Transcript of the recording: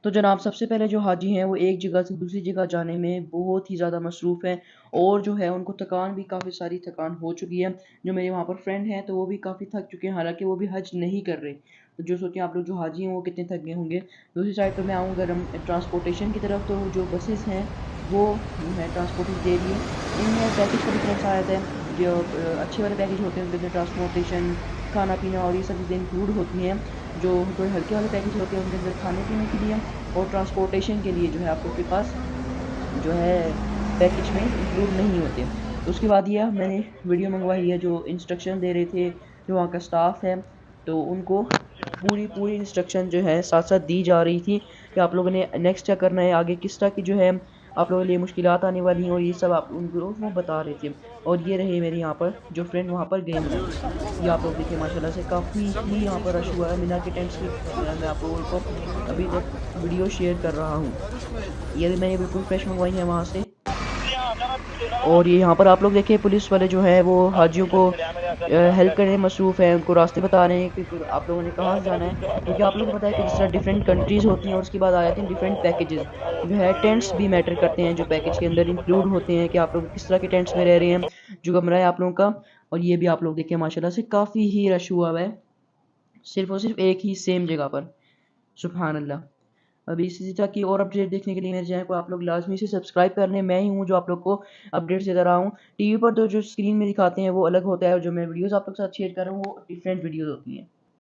तो जनाब सबसे पहले जो हाजी हैं वो एक जगह से दूसरी जगह जाने में बहुत ही ज़्यादा मसरूफ़ हैं और जो है उनको थकान भी काफ़ी सारी थकान हो चुकी है। जो मेरे वहाँ पर फ्रेंड हैं तो वो भी काफ़ी थक चुके हैं, हालांकि वो भी हज नहीं कर रहे। तो जो सोचें आप लोग जो हाजी हैं वो कितने थक गए होंगे। दूसरी साइड पर मैं आऊँ अगर हम ट्रांसपोर्टेशन की तरफ, तो जो बसेस हैं वो है ट्रांसपोर्टेशन दे रही है। इनमें पैकेज का डिफरेंस आ जाता है। जो अच्छे वाले पैकेज होते हैं उनके अंदर ट्रांसपोर्टेशन, खाना पीना और ये सब चीज़ें इंक्लूड होती हैं। जो थोड़े हल्के वाले पैकेज होते हैं उनके अंदर खाने पीने के लिए और ट्रांसपोर्टेशन के लिए जो है आप लोग के पास जो है पैकेज में इंक्लूड नहीं होते। तो उसके बाद ये मैंने वीडियो मंगवाई है, जो इंस्ट्रक्शन दे रहे थे जो वहाँ का स्टाफ है, तो उनको पूरी पूरी इंस्ट्रक्शन जो है साथ साथ दी जा रही थी कि आप लोगों ने नेक्स्ट क्या करना है, आगे किस तरह की जो है आप लोगों के लिए मुश्किलात आने वाली हैं, और ये सब आप उनको वो बता रहे थे। और ये रहे मेरे यहाँ पर जो फ्रेंड वहाँ पर गए हुए हैं। ये आप लोग देखिए माशाल्लाह से काफ़ी ही यहाँ पर रश हुआ है। मीना के टेंट्स की मैं आप लोगों को अभी तक वीडियो शेयर कर रहा हूँ। ये भी मैंने बिल्कुल फ्रेश मंगवाई है वहाँ से। और ये यहाँ पर आप लोग देखिए पुलिस वाले जो है वो हाजियों को हेल्प करने में मसरूफ़ है, उनको रास्ते बता रहे हैं कि आप लोगों ने कहाँ से जाना है। क्योंकि आप लोगों को पता है कि जिस तरह डिफरेंट कंट्रीज़ होती हैं और उसके बाद आ जाते हैं डिफरेंट पैकेजेस। जो है टेंट्स भी मैटर करते हैं, जो पैकेज के अंदर इंक्लूड होते हैं कि आप लोग किस तरह के टेंट्स में रह रहे हैं, जो कमरा है आप लोगों का। और ये भी आप लोग देखिए माशाल्लाह से काफ़ी ही रश हुआ हुआ है, सिर्फ और सिर्फ एक ही सेम जगह पर। सुभान अल्लाह। अभी इसी तरह की और अपडेट देखने के लिए मेरे चैनल को आप लोग लाजमी से सब्सक्राइब कर लें। मैं ही हूँ जो आप लोग को अपडेट्स देता रहा हूँ। टीवी पर तो जो स्क्रीन में दिखाते हैं वो अलग होता है, और जो मैं वीडियोस आप लोग के साथ शेयर कर रहा हूँ वो डिफरेंट वीडियोस होती हैं।